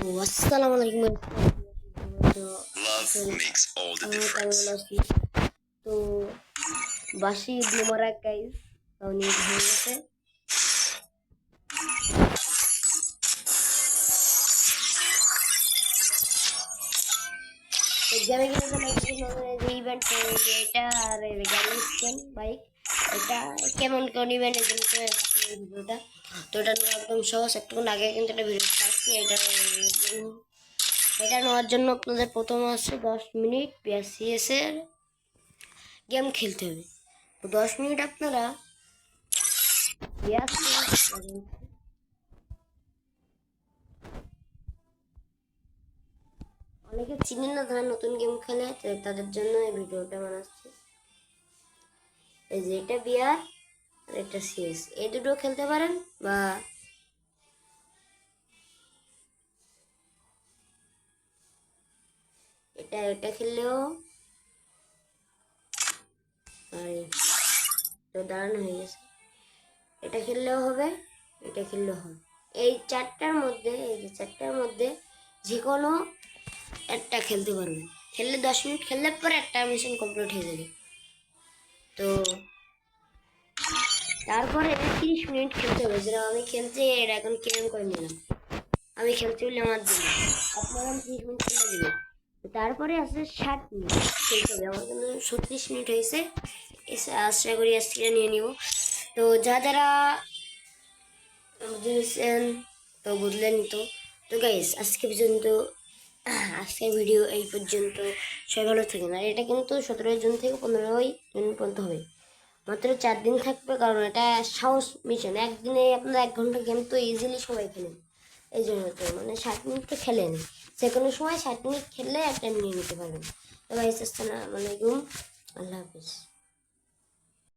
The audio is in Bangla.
আসসালামু আলাইকুম। তো কেমন আছি? তো বাসি ঈদ মোবারক গাইস। কারণ ঈদ হয়ে গেছে। গেমে যে ইভেন্ট এটা আর গাড়ি স্ক্যান বাইক, এটা কেমন কোন ইভেন্টের জন্য ভিডিওটা। তো এটা নিয়ে একদম সহজ। একটুক্ষণ আগে কিন্তু একটা ভিডিও ছাড়ছি। এটা নেওয়ার জন্য আপনাদের প্রথম আছে 10 মিনিট PSCS এর গেম খেলতে হবে। তো 10 মিনিট আপনারা অনেকে চিনেন না, যারা নতুন গেম খেলে তাদের জন্য এই ভিডিওটা বানাচ্ছি। এই যে এটা বিয়ার আর এটা সিএস, এই দুটো খেলতে পারেন, বা এটা খেললেও তো দাঁড়ানো হয়ে গেছে। এটা খেললেও হবে, এটা খেললেও হবে। এই চারটার মধ্যে যে কোনো একটা খেলতে পারবেন। খেললে 10 মিনিট খেললে পরে একটা মিশন কমপ্লিট হয়ে যাবে। তো তারপরে 30 মিনিট খেলতে হবে। যেরকম আমি খেলছি, এটা এখন ক্লেম করে নিলাম। আমি খেলতে হলে আমার জন্য আপনারা 30 মিনিট খেলে দেবেন। তারপরে আছে 60 মিনিট খেলতে হবে। আমার জন্য 36 মিনিট হয়েছে। আশা করি আজকে নিয়ে নিব। তো যারা বুঝেছেন তো বুঝলেন। তো গাইস, আজকের ভিডিও এই পর্যন্ত। সবাই ভালো থাকেন। আর এটা কিন্তু 17 জুন থেকে 15 জুন পর্যন্ত হবে। মাত্র 4 দিন থাকবে, কারণ এটা সাহস মিশন। একদিনে আপনার 1 ঘন্টা গেম তো ইজিলি সবাই খেলেন। এই জন্য তো 60 মিনিট তো খেলেন, যে কোনো সময় 60 মিনিট খেললে একটা নিয়ে নিতে পারবেন। তো গাইস, আসসালামু আলাইকুম, আল্লাহ হাফিজ।